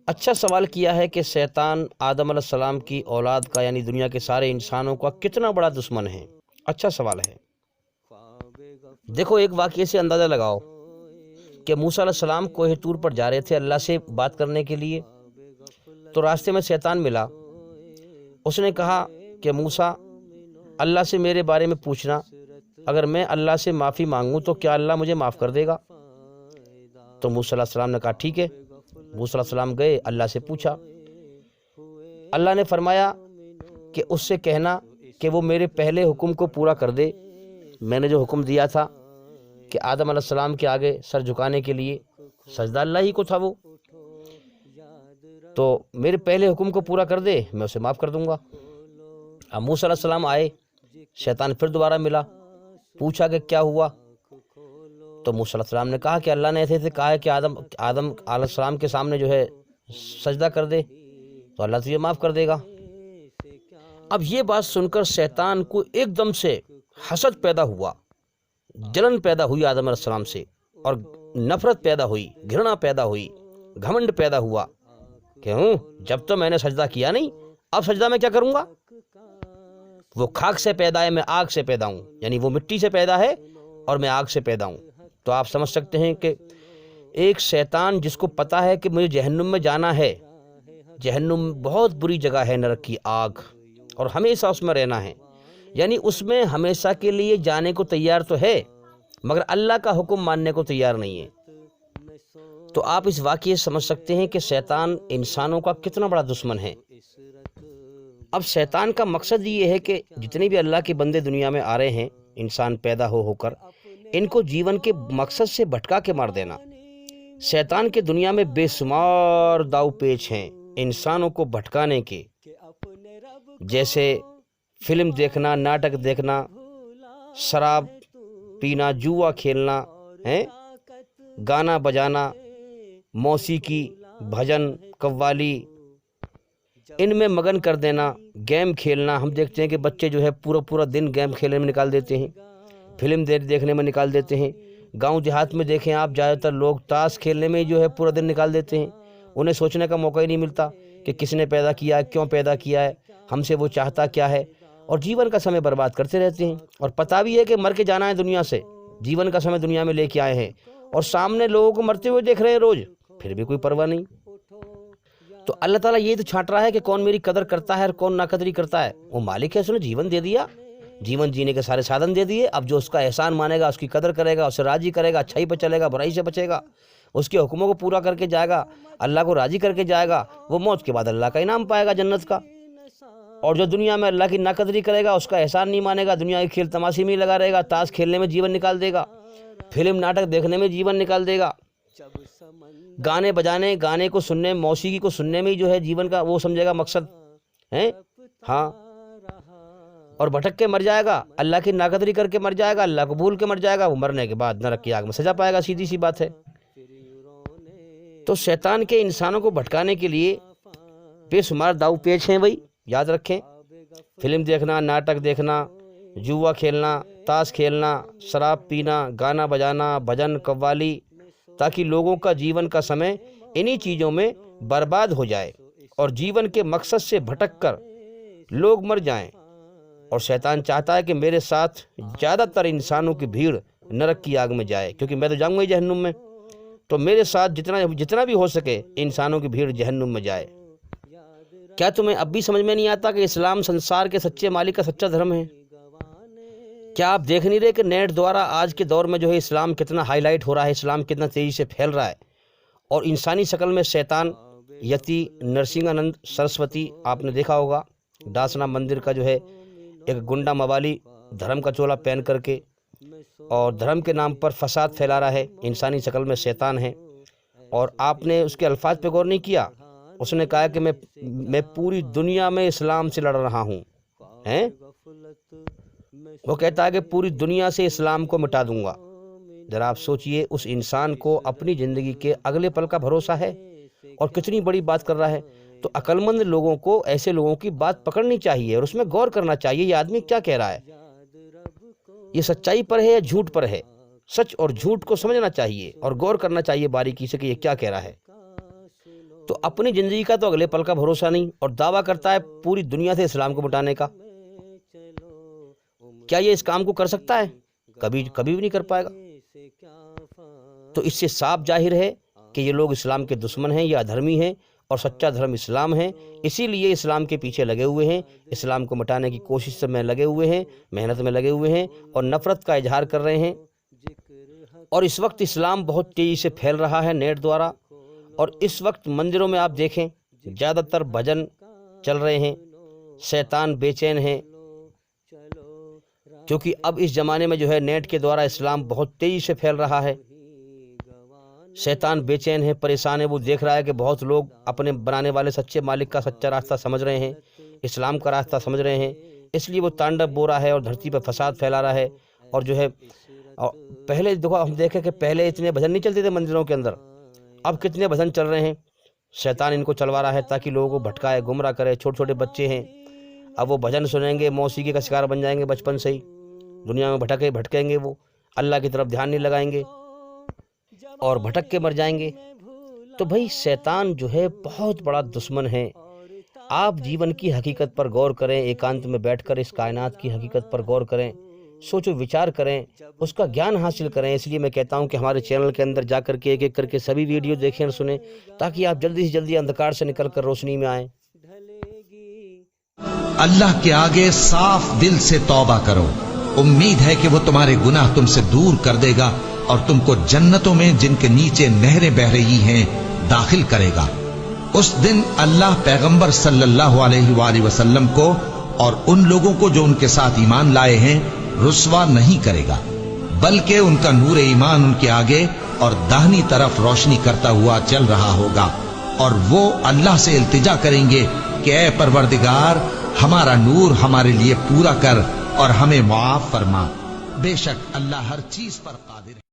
اچھا سوال کیا ہے کہ شیطان آدم علیہ السلام کی اولاد کا یعنی دنیا کے سارے انسانوں کا کتنا بڑا دشمن ہے؟ اچھا سوال ہے۔ دیکھو ایک واقعے سے اندازہ لگاؤ کہ موسیٰ علیہ السلام کوہ طور پر جا رہے تھے اللہ سے بات کرنے کے لیے، تو راستے میں شیطان ملا۔ اس نے کہا کہ موسیٰ اللہ سے میرے بارے میں پوچھنا، اگر میں اللہ سے معافی مانگوں تو کیا اللہ مجھے معاف کر دے گا؟ تو موسیٰ علیہ السلام نے کہا ٹھیک ہے۔ موسیٰ علیہ السلام گئے، اللہ سے پوچھا۔ اللہ نے فرمایا کہ اس سے کہنا کہ وہ میرے پہلے حکم کو پورا کر دے۔ میں نے جو حکم دیا تھا کہ آدم علیہ السلام کے آگے سر جھکانے کے لیے، سجدہ اللہ ہی کو تھا وہ، تو میرے پہلے حکم کو پورا کر دے، میں اسے معاف کر دوں گا۔ اب موسیٰ علیہ السلام آئے، شیطان پھر دوبارہ ملا، پوچھا کہ کیا ہوا؟ تو موسیٰ علیہ السلام نے کہا کہ اللہ نے ایسے کہا ہے کہ آدم علیہ السلام کے سامنے جو ہے سجدہ کر دے تو اللہ تجھے معاف کر دے گا۔ اب یہ بات سن کر شیطان کو ایک دم سے حسد پیدا ہوا، جلن پیدا ہوئی آدم علیہ السلام سے، اور نفرت پیدا ہوئی، گھرنا پیدا ہوئی، گھمنڈ پیدا ہوا کہ جب تو میں نے سجدہ کیا نہیں، اب سجدہ میں کیا کروں گا؟ وہ خاک سے پیدا ہے، میں آگ سے پیدا ہوں، یعنی وہ مٹی سے پیدا ہے اور میں آگ سے پیدا ہوں۔ تو آپ سمجھ سکتے ہیں کہ ایک شیطان جس کو پتا ہے کہ مجھے جہنم میں جانا ہے، جہنم بہت بری جگہ ہے، نرک کی آگ، اور ہمیشہ اس میں رہنا ہے، یعنی اس میں ہمیشہ کے لیے جانے کو تیار تو ہے مگر اللہ کا حکم ماننے کو تیار نہیں ہے۔ تو آپ اس واقعے سے سمجھ سکتے ہیں کہ شیطان انسانوں کا کتنا بڑا دشمن ہے۔ اب شیطان کا مقصد یہ ہے کہ جتنے بھی اللہ کے بندے دنیا میں آ رہے ہیں، انسان پیدا ہو کر، ان کو جیون کے مقصد سے بھٹکا کے مار دینا۔ شیطان کے دنیا میں بے شمار داؤ پیچ ہیں انسانوں کو بھٹکانے کے، جیسے فلم دیکھنا، ناٹک دیکھنا، شراب پینا، جوا کھیلنا، گانا بجانا، موسیقی، بھجن، قوالی، ان میں مگن کر دینا، گیم کھیلنا۔ ہم دیکھتے ہیں کہ بچے جو ہے پورا دن گیم کھیلنے میں نکال دیتے ہیں، فلم دیکھنے میں نکال دیتے ہیں۔ گاؤں دیہات میں دیکھیں آپ، زیادہ تر لوگ تاش کھیلنے میں جو ہے پورا دن نکال دیتے ہیں، انہیں سوچنے کا موقع ہی نہیں ملتا کہ کس نے پیدا کیا ہے، کیوں پیدا کیا ہے، ہم سے وہ چاہتا کیا ہے، اور جیون کا سمے برباد کرتے رہتے ہیں۔ اور پتہ بھی ہے کہ مر کے جانا ہے دنیا سے، جیون کا سمے دنیا میں لے کے آئے ہیں، اور سامنے لوگوں کو مرتے ہوئے دیکھ رہے ہیں روز، پھر بھی کوئی پرواہ نہیں۔ تو اللہ تعالیٰ یہ تو چھانٹ رہا ہے کہ کون میری قدر کرتا ہے اور کون ناقدری کرتا ہے۔ وہ مالک ہے، اس نے جیون دے دیا، جیون جینے کے سارے سادھن دے دیے۔ اب جو اس کا احسان مانے گا، اس کی قدر کرے گا، اسے راضی کرے گا، اچھائی پہ چلے گا، برائی سے بچے گا، اس کے حکموں کو پورا کر کے جائے گا، اللہ کو راضی کر کے جائے گا، وہ موت کے بعد اللہ کا انعام پائے گا جنت کا۔ اور جو دنیا میں اللہ کی ناقدری کرے گا، اس کا احسان نہیں مانے گا، دنیا کے کھیل تماشی میں لگا رہے گا، تاش کھیلنے میں جیون نکال دے گا، فلم ناٹک دیکھنے میں جیون نکال دے گا، گانے بجانے، گانے کو سننے، موسیقی کو سننے میں جو ہے جیون کا وہ سمجھے گا مقصد ہے، ہاں، اور بھٹک کے مر جائے گا، اللہ کی ناقدری کر کے مر جائے گا، اللہ کو بھول کے مر جائے گا، وہ مرنے کے بعد نرک کی آگ میں سزا پائے گا، سیدھی سی بات ہے۔ تو شیطان کے انسانوں کو بھٹکانے کے لیے بے شمار داؤ پیچ ہیں بھائی، یاد رکھیں۔ فلم دیکھنا، ناٹک دیکھنا، جوا کھیلنا، تاش کھیلنا، شراب پینا، گانا بجانا، بھجن، قوالی، تاکہ لوگوں کا جیون کا سمے انہی چیزوں میں برباد ہو جائے اور جیون کے مقصد سے بھٹک کر لوگ مر جائیں۔ اور شیطان چاہتا ہے کہ میرے ساتھ زیادہ تر انسانوں کی بھیڑ نرک کی آگ میں جائے، کیونکہ میں تو جاؤں گا ہی جہنم میں، تو میرے ساتھ جتنا بھی ہو سکے انسانوں کی بھیڑ جہنم میں جائے۔ کیا تمہیں اب بھی سمجھ میں نہیں آتا کہ اسلام سنسار کے سچے مالک کا سچا دھرم ہے؟ کیا آپ دیکھ نہیں رہے کہ نیٹ دوارا آج کے دور میں جو ہے اسلام کتنا ہائی لائٹ ہو رہا ہے، اسلام کتنا تیزی سے پھیل رہا ہے، اور انسانی شکل میں شیطان، یتی، نرسنگانند سرسوتی، آپ نے دیکھا ہوگا ڈاسنا مندر کا جو ہے ایک گنڈا موالی دھرم کا چولا پہن کر کے اور دھرم کے نام پر فساد پھیلا رہا ہے، انسانی شکل میں شیطان ہے۔ اور آپ نے اس کے الفاظ پہ غور نہیں کیا، اس نے کہا کہ میں پوری دنیا میں اسلام سے لڑ رہا ہوں، وہ کہتا ہے کہ پوری دنیا سے اسلام کو مٹا دوں گا۔ ذرا آپ سوچئے، اس انسان کو اپنی زندگی کے اگلے پل کا بھروسہ ہے اور کتنی بڑی بات کر رہا ہے۔ تو عقل مند لوگوں کو ایسے لوگوں کی بات پکڑنی چاہیے اور اس میں غور کرنا چاہیے، یہ آدمی کیا کہہ رہا ہے، یہ سچائی پر ہے یا جھوٹ پر ہے۔ سچ اور جھوٹ کو سمجھنا چاہیے اور غور کرنا چاہیے باریکی سے کہ یہ کیا کہہ رہا ہے۔ تو اپنی زندگی کا تو اگلے پل کا بھروسہ نہیں، اور دعویٰ کرتا ہے پوری دنیا سے اسلام کو مٹانے کا۔ کیا یہ اس کام کو کر سکتا ہے؟ کبھی بھی نہیں کر پائے گا۔ تو اس سے صاف ظاہر ہے کہ یہ لوگ اسلام کے دشمن ہیں، یہ ادھرمی ہیں، اور سچا دھرم اسلام ہے۔ اسی لیے اسلام کے پیچھے لگے ہوئے ہیں، اسلام کو مٹانے کی کوشش میں لگے ہوئے ہیں، محنت میں لگے ہوئے ہیں، اور نفرت کا اظہار کر رہے ہیں۔ اور اس وقت اسلام بہت تیزی سے پھیل رہا ہے نیٹ دوارا، اور اس وقت مندروں میں آپ دیکھیں زیادہ تر بھجن چل رہے ہیں، شیطان بے چین ہے، کیونکہ اب اس زمانے میں جو ہے نیٹ کے دوارا اسلام بہت تیزی سے پھیل رہا ہے۔ شیطان بے چین ہے، پریشان ہے، وہ دیکھ رہا ہے کہ بہت لوگ اپنے بنانے والے سچے مالک کا سچا راستہ سمجھ رہے ہیں، اسلام کا راستہ سمجھ رہے ہیں، اس لیے وہ تانڈو بو رہا ہے اور دھرتی پر فساد پھیلا رہا ہے۔ اور جو ہے پہلے دیکھو، ہم دیکھیں کہ پہلے اتنے بھجن نہیں چلتے تھے مندروں کے اندر، اب کتنے بھجن چل رہے ہیں۔ شیطان ان کو چلوا رہا ہے تاکہ لوگوں کو بھٹکائے، گمراہ کرے۔ چھوٹے چھوٹے بچے ہیں، اب وہ بھجن سنیں گے، موسیقی کا شکار بن جائیں گے بچپن سے ہی، دنیا میں بھٹکیں گے، وہ اللہ کی طرف دھیان نہیں لگائیں گے اور بھٹک کے مر جائیں گے۔ تو بھائی شیطان جو ہے بہت بڑا دشمن ہے۔ آپ جیون کی حقیقت پر غور کریں، ایکانت میں بیٹھ کر اس کائنات کی حقیقت پر غور کریں، سوچو وچار کریں، اس کا گیان حاصل کریں۔ اس لیے میں کہتا ہوں کہ ہمارے چینل کے اندر جا کر کے ایک ایک کر کے سبھی ویڈیو دیکھیں اور سنیں، تاکہ آپ جلدی سے جلدی اندھکار سے نکل کر روشنی میں آئیں۔ اللہ کے آگے صاف دل سے توبہ کرو، امید ہے کہ وہ تمہارے گناہ تم سے دور کر دے گا اور تم کو جنتوں میں جن کے نیچے نہریں بہہ رہی ہیں داخل کرے گا۔ اس دن اللہ پیغمبر صلی اللہ علیہ وآلہ وسلم کو اور ان لوگوں کو جو ان کے ساتھ ایمان لائے ہیں رسوا نہیں کرے گا، بلکہ ان کا نور ایمان ان کے آگے اور داہنی طرف روشنی کرتا ہوا چل رہا ہوگا، اور وہ اللہ سے التجا کریں گے کہ اے پروردگار، ہمارا نور ہمارے لیے پورا کر اور ہمیں معاف فرما، بے شک اللہ ہر چیز پر قادر ہے۔